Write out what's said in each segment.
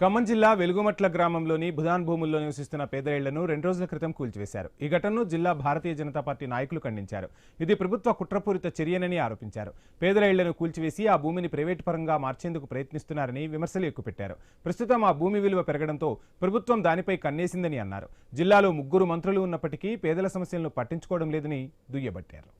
ఖమ్మం జిల్లా వెలుగుమట్ల గ్రామంలోని బుధాన్ భూముల్లో నివసిస్తున్న పేద ఇళ్లను 2 రోజుల క్రితం కూల్చివేశారు. ఈ ఘటనను జిల్లా భారతీయ జనతా పార్టీ నాయకులు ఖండించారు. ఇది ప్రభుత్వ కుట్రపూరిత చర్యనని ఆరోపించారు. పేదల ఇళ్లను కూల్చివేసి ఆ భూమిని ప్రైవేటు పరంగా మార్చేందుకు ప్రయత్నిస్తున్నారని విమర్శలు ఎక్కుపెట్టారు. ప్రస్తుతం ఆ భూమి విలువ పెరగడంతో ప్రభుత్వం దానిపై కన్నేసిందని అన్నారు. జిల్లాలో 3 మంత్రులు ఉన్నప్పటికీ పేదల సమస్యలను పట్టించుకోవడం లేదని దుయ్యబట్టారు.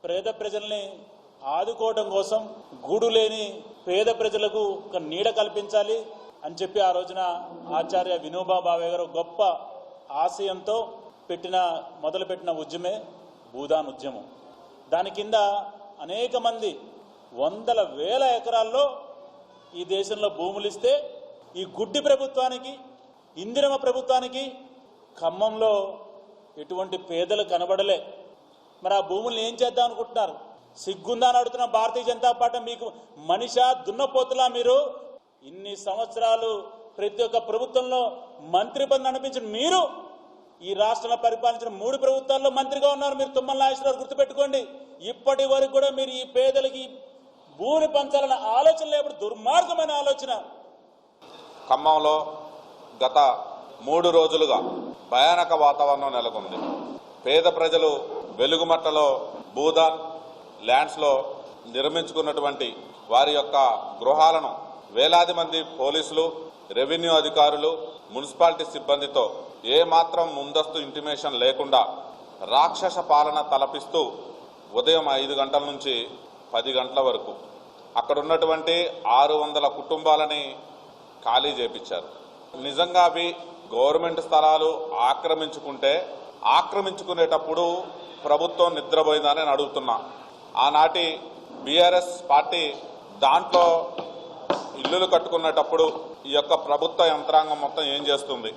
పేద ప్రజల్ని ఆదుకోవడం కోసం గూడు లేని పేద ప్రజలకు ఒక నీడ కల్పించాలి అని చెప్పి ఆ రోజున ఆచార్య వినోబా భావే గారు గొప్ప ఆశయంతో మొదలుపెట్టిన ఉద్యమే భూదాన్ ఉద్యమం. దాని కింద అనేక మంది వందల వేల ఎకరాల్లో ఈ దేశంలో భూములు ఇస్తే ఈ గుడ్డి ప్రభుత్వానికి, ఇందిరమ ప్రభుత్వానికి ఖమ్మంలో ఎటువంటి పేదలు కనబడలే. మరి ఆ భూముల్ని ఏం చేద్దాం అనుకుంటున్నారు? సిగ్గుందా అని అడుగుతున్న భారతీయ జనతా పార్టీ, మీకు మనిషా దున్నపోతులా? మీరు ఇన్ని సంవత్సరాలు ప్రతి ఒక్క ప్రభుత్వంలో మంత్రి పదవి అనిపించిన మీరు ఈ రాష్ట్రంలో పరిపాలించిన 3 ప్రభుత్వాల్లో మంత్రిగా ఉన్నారు. మీరు తుమ్మల నాగేశ్వరరావు గుర్తుపెట్టుకోండి. ఇప్పటి వరకు కూడా మీరు ఈ పేదలకి భూమి పంచాలన్న ఆలోచన లేకపోతే దుర్మార్గమైన ఆలోచన. ఖమ్మంలో గత 3 రోజులుగా భయానక వాతావరణం నెలకొంది. పేద ప్రజలు వెలుగుమట్టలో భూదాన్ ల్యాండ్స్లో నిర్మించుకున్నటువంటి వారి యొక్క గృహాలను వేలాది మంది పోలీసులు, రెవెన్యూ అధికారులు, మున్సిపాలిటీ సిబ్బందితో ఏమాత్రం ముందస్తు ఇంటిమేషన్ లేకుండా రాక్షస పాలన తలపిస్తూ ఉదయం 5 గంటల నుంచి 10 గంటల వరకు అక్కడ ఉన్నటువంటి 600 కుటుంబాలని ఖాళీ చేపించారు. నిజంగా అవి గవర్నమెంట్ స్థలాలు ఆక్రమించుకునేటప్పుడు ప్రభుత్వం నిద్రపోయిందని నేను అడుగుతున్నా. ఆనాటి బీఆర్ఎస్ పార్టీ దాంట్లో ఇల్లులు కట్టుకునేటప్పుడు ఈ యొక్క ప్రభుత్వ యంత్రాంగం మొత్తం ఏం చేస్తుంది?